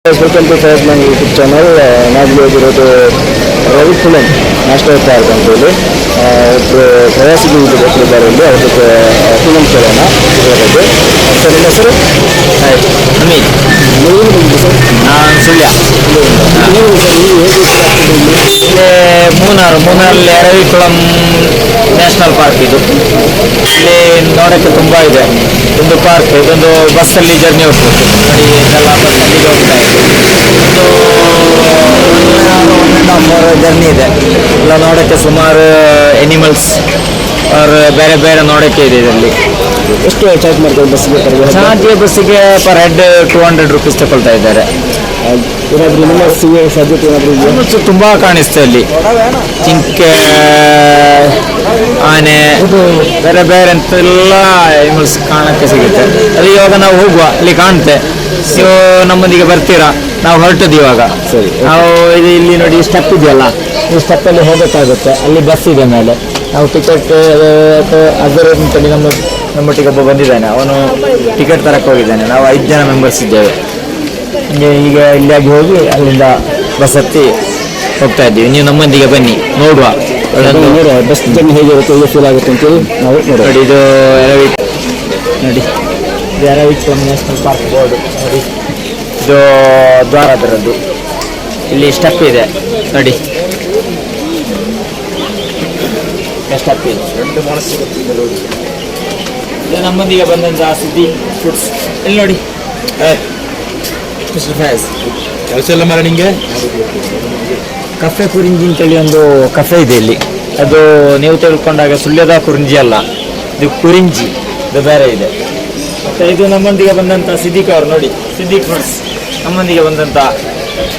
Welcome to fire my YouTube channel. ನಾವಿಲ್ಲಿ ಹೋಗಿರೋದು Ravi film national park ಅಂತೇಳಿ ಒಬ್ಬರು ಪ್ರವಾಸಿಗರು ಬರ್ತಿದ್ದಾರೆ. ಇಲ್ಲಿ ಅವ್ರ ಜೊತೆ ಫಿಲಮ್ ಕೇಳೋಣ ಬಗ್ಗೆ. ಸರ್ ನಿಮ್ಮ ಹೆಸರು? ಹಾಯ್ ಅಮಿತ್. ನೀವು ಬಂದಿದ್ದು ಸರ್? ನಾನು ಸುಳ್ಯ. ನೀವು ಸರ್ ನೀವು ಹೇಗೆ ಇಲ್ಲೇ ಮೂನಾರಲ್ಲಿ ಅರವಿಕುಳಂ ನ್ಯಾಷನಲ್ ಪಾರ್ಕ್ ಇದು. ಇಲ್ಲಿ ನೋಡೋಕ್ಕೆ ತುಂಬ ಇದೆ. ಒಂದು ಪಾರ್ಕ್, ಇದೊಂದು ಬಸ್ಸಲ್ಲಿ ಜರ್ನಿ ಹೋಗ್ಬೋದು. ನೋಡಿ ಇದೆಲ್ಲ ಬಸ್ಸಲ್ಲಿ ಹೋಗ್ತಾ ಇದೆ. ಒಂದು 1.5 hour ಜರ್ನಿ ಇದೆ. ಎಲ್ಲ ನೋಡೋಕ್ಕೆ ಸುಮಾರು ಎನಿಮಲ್ಸ್ ಅವ್ರು ಬೇರೆ ಬೇರೆ ನೋಡೋಕ್ಕೆ ಇದೆ ಇದರಲ್ಲಿ. ಎಷ್ಟು ಚಾರ್ಜ್ ಮಾಡ್ತಾರೆ ಬಸ್ಸಿಗೆ? ಬಸ್ಸಿಗೆ ಪರ್ ಹೆಡ್ 200 rupees ತಗೊಳ್ತಾ ಇದ್ದಾರೆ. ಏನಾದರೂ ನಿಮ್ಮ ಸಿಗುವ ಸಾಧ್ಯತೆ ಏನಾದರೂ ಇದೆಯಾ? ತುಂಬ ಕಾಣಿಸ್ತದೆ ಅಲ್ಲಿ ಜಿಂಕೆ, ಆನೆ, ಬೇರೆ ಬೇರೆ ಅಂತೆಲ್ಲ ಎನಿಮಲ್ಸ್ ಕಾಣಕ್ಕೆ ಸಿಗುತ್ತೆ. ಅದು ಇವಾಗ ನಾವು ಹೋಗುವ, ಅಲ್ಲಿ ಕಾಣುತ್ತೆ. ನೀವು ನಮ್ಮೊಂದಿಗೆ ಬರ್ತೀರಾ? ನಾವು ಹೊರಟದ್ದು ಇವಾಗ. ಸರಿ, ನಾವು ಇಲ್ಲಿ ನೋಡಿ ಸ್ಟೆಪ್ ಇದೆಯಲ್ಲ, ಈ ಸ್ಟೆಪ್ಪಲ್ಲಿ ಹೋಗಬೇಕಾಗುತ್ತೆ. ಅಲ್ಲಿ ಬಸ್ ಇದೆ ಮೇಲೆ. ನಾವು ಟಿಕೆಟ್ ಅದರ ನಮ್ಮೊಟ್ಟಿಗೆ ಒಬ್ಬ ಬಂದಿದ್ದಾನೆ, ಅವನು ಟಿಕೆಟ್ ತರಕ್ಕೆ ಹೋಗಿದ್ದಾನೆ. ನಾವು 5 ಜನ ಮೆಂಬರ್ಸ್ ಇದ್ದೇವೆ. ಈಗ ಇಲ್ಲಿಯಾಗಿ ಹೋಗಿ ಅಲ್ಲಿಂದ ಬಸ್ ಹತ್ತಿ ಹೋಗ್ತಾ ಇದ್ದೀವಿ. ನೀವು ನಮ್ಮೊಂದಿಗೆ ಬನ್ನಿ, ನೋಡುವ. ಬಸ್ ಜರ್ನಿ ಹೇಗಿರುತ್ತೆ, ಹೇಗೆ ಫೀಲ್ ಆಗುತ್ತೆ ಅಂತೇಳಿ ನಾವು ನೋಡಿ. ಇದು ನೋಡಿ, ಇದು ಅರವಿಕುಳಂ ನ್ಯಾಷನಲ್ ಪಾರ್ಕ್ ಬೋರ್ಡ್ ನೋಡಿ. ಇದು ದ್ವಾರ ಅದರದ್ದು. ಇಲ್ಲಿ ಸ್ಟೆಪ್ ಇದೆ ನೋಡಿ, ಸ್ಟೆಪ್ ಇದೆ. ಇದು ನಮ್ಮೊಂದಿಗೆ ಬಂದಂತಹ ಸುದ್ದಿ ಫುಡ್ಸ್. ಇಲ್ಲಿ ನೋಡಿ, ಕೆಲಸ ಎಲ್ಲ ಮರ ನಿಮಗೆ. ಕಫೆ ಕುರಿಂಜಿ ಅಂತೇಳಿ ಒಂದು ಕಫೆ ಇದೆ ಇಲ್ಲಿ. ಅದು ನೀವು ತಿಳ್ಕೊಂಡಾಗ ಸುಳ್ಯದ ಕುರಿಂಜಿ ಅಲ್ಲ, ಇದು ಕುರಿಂಜಿ, ಇದು ಬೇರೆ ಇದೆ. ಮತ್ತು ಇದು ನಮ್ಮೊಂದಿಗೆ ಬಂದಂಥ ಸಿದ್ದಿಕ್ ಅವರು ನೋಡಿ, ಸಿದ್ದಿಕ್ ಫುಡ್ಸ್. ನಮ್ಮೊಂದಿಗೆ ಬಂದಂಥ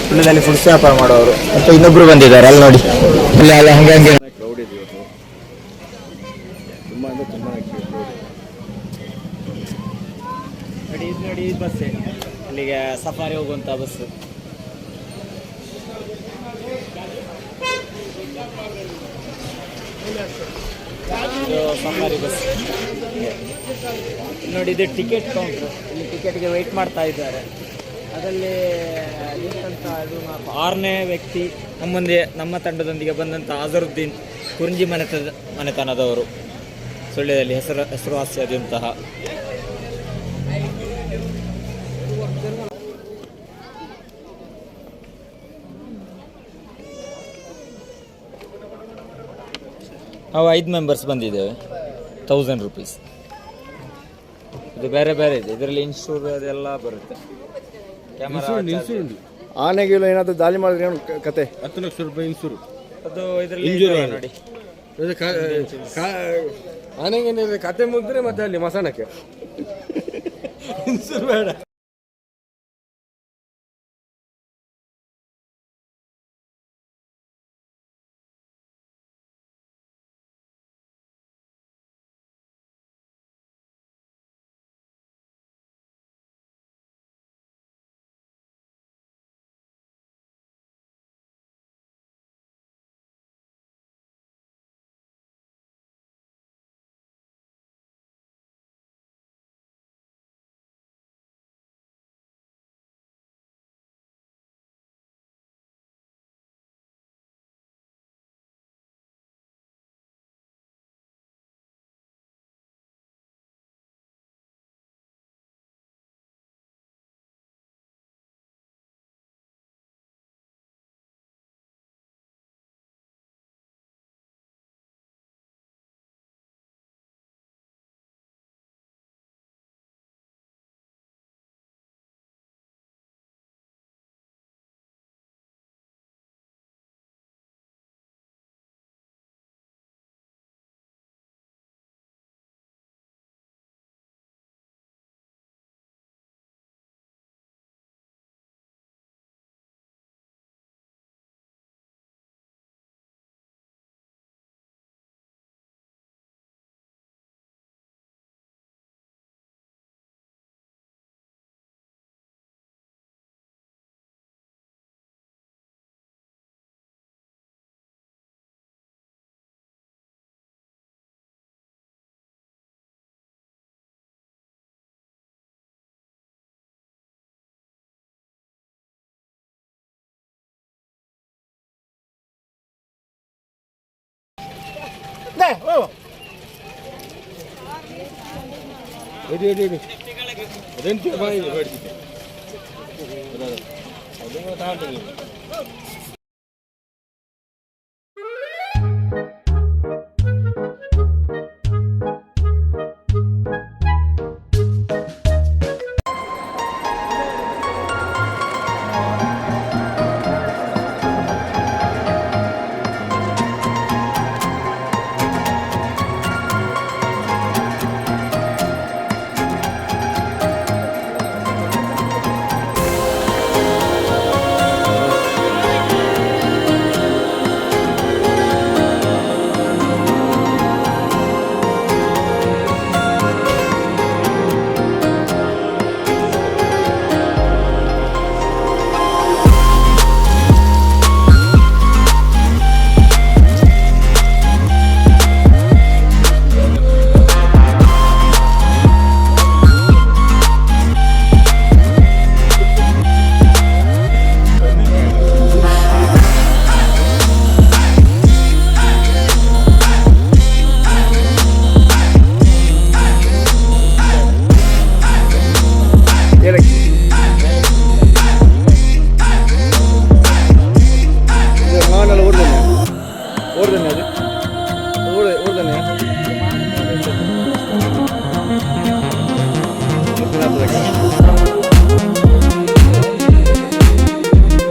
ಸುಳ್ಯದಲ್ಲಿ ಫುಡ್ಸ್ ವ್ಯಾಪಾರ ಮಾಡೋರು. ಮತ್ತು ಇನ್ನೊಬ್ಬರು ಬಂದಿದ್ದಾರೆ ಅಲ್ಲಿ ನೋಡಿ, ಅಲ್ಲಿ ಅಲ್ಲ ಹಂಗೆ ಹಂಗೆ ಕ್ರೌಡ್ ಇದೆ ಇವತ್ತು, ತುಂಬ ಅಂದರೆ ತುಂಬ ನೋಡಿ. ಇದು ನೋಡಿ, ಈ ಬಸ್ಸೇ ಅಲ್ಲಿಗೆ ಸಫಾರಿ ಹೋಗುವಂಥ ಬಸ್ಸು. ಸಫಾರಿ ಬಸ್ ನೋಡಿ. ಇದು ಟಿಕೆಟ್ ಕೌಂಟ್ರು. ಇಲ್ಲಿ ಟಿಕೆಟ್ಗೆ ವೆಯ್ಟ್ ಮಾಡ್ತಾ ಇದ್ದಾರೆ. ಅದರಲ್ಲಿ ನಿಂತಂಥ ಇದು 6ನೇ ವ್ಯಕ್ತಿ ನಮ್ಮ ತಂಡದೊಂದಿಗೆ ಬಂದಂಥ ಅಜರುದ್ದೀನ್, ಕುರಿಂಜಿ ಮನೆತನದವರು, ಸುಳ್ಯದಲ್ಲಿ ಹೆಸರುವಾಸಿಯಾದಂತಹ. ನಾವು 5 ಮೆಂಬರ್ಸ್ ಬಂದಿದ್ದೇವೆ. 1000 rupees. ಇದು ಬೇರೆ ಬೇರೆ ಇದೆ. ಇದರಲ್ಲಿ ಇನ್ಶೂರ್ ಅದೆಲ್ಲ ಬರುತ್ತೆ. ಕ್ಯಾಮರಾ, ಆನೆಗೆಲ್ಲ ಏನಾದರೂ ದಾಳಿ ಮಾಡಿದ್ರೆ ಏನು ಕತೆ? 10 ಲಕ್ಷ ರೂಪಾಯಿ ಇನ್ಸೂರು. ಅದು ಇದರಲ್ಲಿ ನೋಡಿ. ಆನೆಗೆ ಕತೆ ಮುಗಿದ್ರೆ ಮತ್ತೆ ಅಲ್ಲಿ ಮಸಾಣಕ್ಕೆ ಇನ್ಸೂರು ಬೇಡ. ಅದೆಂತ ಬಾಯಿ ಹೊಡಿತಿದ್ದೆ ಅದನ್ನು ತಗೊಂಡಿಲ್ಲ. ಓಡ್ದನೆ ಅದು